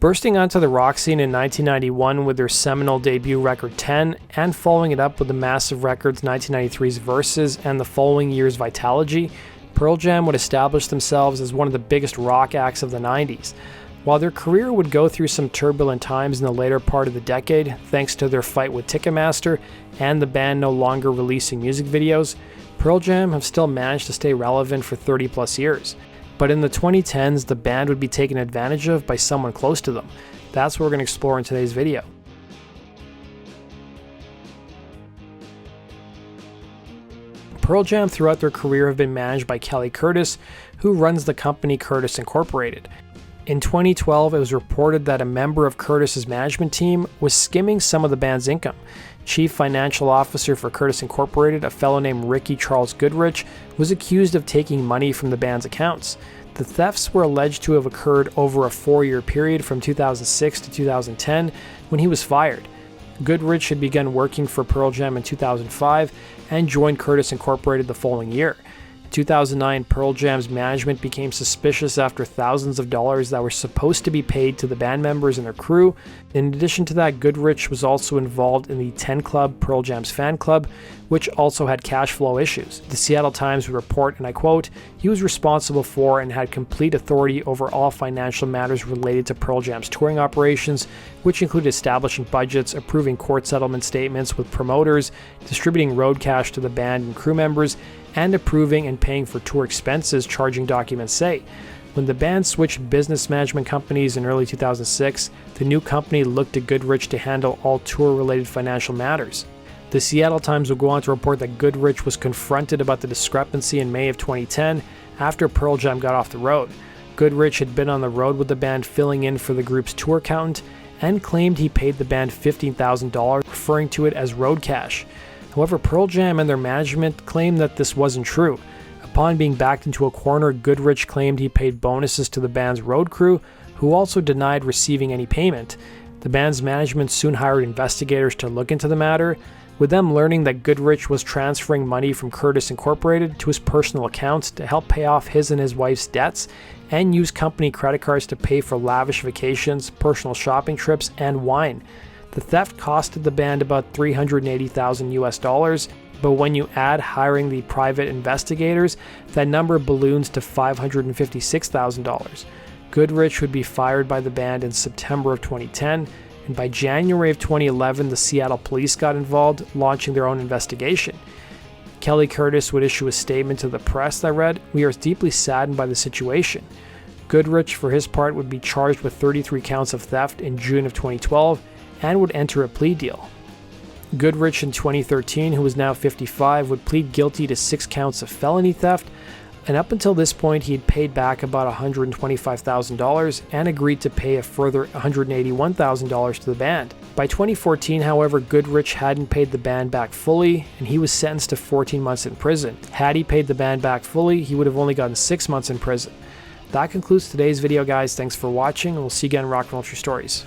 Bursting onto the rock scene in 1991 with their seminal debut record 10, and following it up with the massive records 1993's Versus and the following year's Vitalogy, Pearl Jam would establish themselves as one of the biggest rock acts of the 90s. While their career would go through some turbulent times in the later part of the decade, thanks to their fight with Ticketmaster and the band no longer releasing music videos, Pearl Jam have still managed to stay relevant for 30 plus years. But in the 2010s, the band would be taken advantage of by someone close to them. That's what we're going to explore in today's video. Pearl Jam throughout their career have been managed by Kelly Curtis, who runs the company Curtis Incorporated. In 2012, it was reported that a member of Curtis's management team was skimming some of the band's income. Chief Financial Officer for Curtis Incorporated, a fellow named Ricky Charles Goodrich, was accused of taking money from the band's accounts. The thefts were alleged to have occurred over a 4-year period from 2006 to 2010, when he was fired. Goodrich had begun working for Pearl Jam in 2005 and joined Curtis Incorporated the following year. In 2009, Pearl Jam's management became suspicious after thousands of dollars that were supposed to be paid to the band members and their crew. In addition to that, Goodrich was also involved in the 10 Club, Pearl Jam's fan club, which also had cash flow issues. The Seattle Times would report, and I quote, "He was responsible for and had complete authority over all financial matters related to Pearl Jam's touring operations, which included establishing budgets, approving court settlement statements with promoters, distributing road cash to the band and crew members, and approving and paying for tour expenses, charging documents say." When the band switched business management companies in early 2006, the new company looked to Goodrich to handle all tour-related financial matters. The Seattle Times will go on to report that Goodrich was confronted about the discrepancy in May of 2010 after Pearl Jam got off the road. Goodrich had been on the road with the band filling in for the group's tour accountant and claimed he paid the band $15,000, referring to it as road cash. However, Pearl Jam and their management claimed that this wasn't true. Upon being backed into a corner, Goodrich claimed he paid bonuses to the band's road crew, who also denied receiving any payment. The band's management soon hired investigators to look into the matter, with them learning that Goodrich was transferring money from Curtis Incorporated to his personal accounts to help pay off his and his wife's debts, and use company credit cards to pay for lavish vacations, personal shopping trips, and wine. The theft costed the band about $380,000 US, but when you add hiring the private investigators, that number balloons to $556,000. Goodrich would be fired by the band in September of 2010, and by January of 2011, the Seattle police got involved, launching their own investigation. Kelly Curtis would issue a statement to the press that read, "We are deeply saddened by the situation." Goodrich, for his part, would be charged with 33 counts of theft in June of 2012 and would enter a plea deal. Goodrich in 2013, who is now 55, would plead guilty to 6 counts of felony theft, and up until this point he had paid back about $125,000 and agreed to pay a further $181,000 to the band. By 2014, however, Goodrich hadn't paid the band back fully, and he was sentenced to 14 months in prison. Had he paid the band back fully, he would have only gotten 6 months in prison. That concludes today's video, guys. Thanks for watching, and we'll see you again in Rock and Roll True Stories.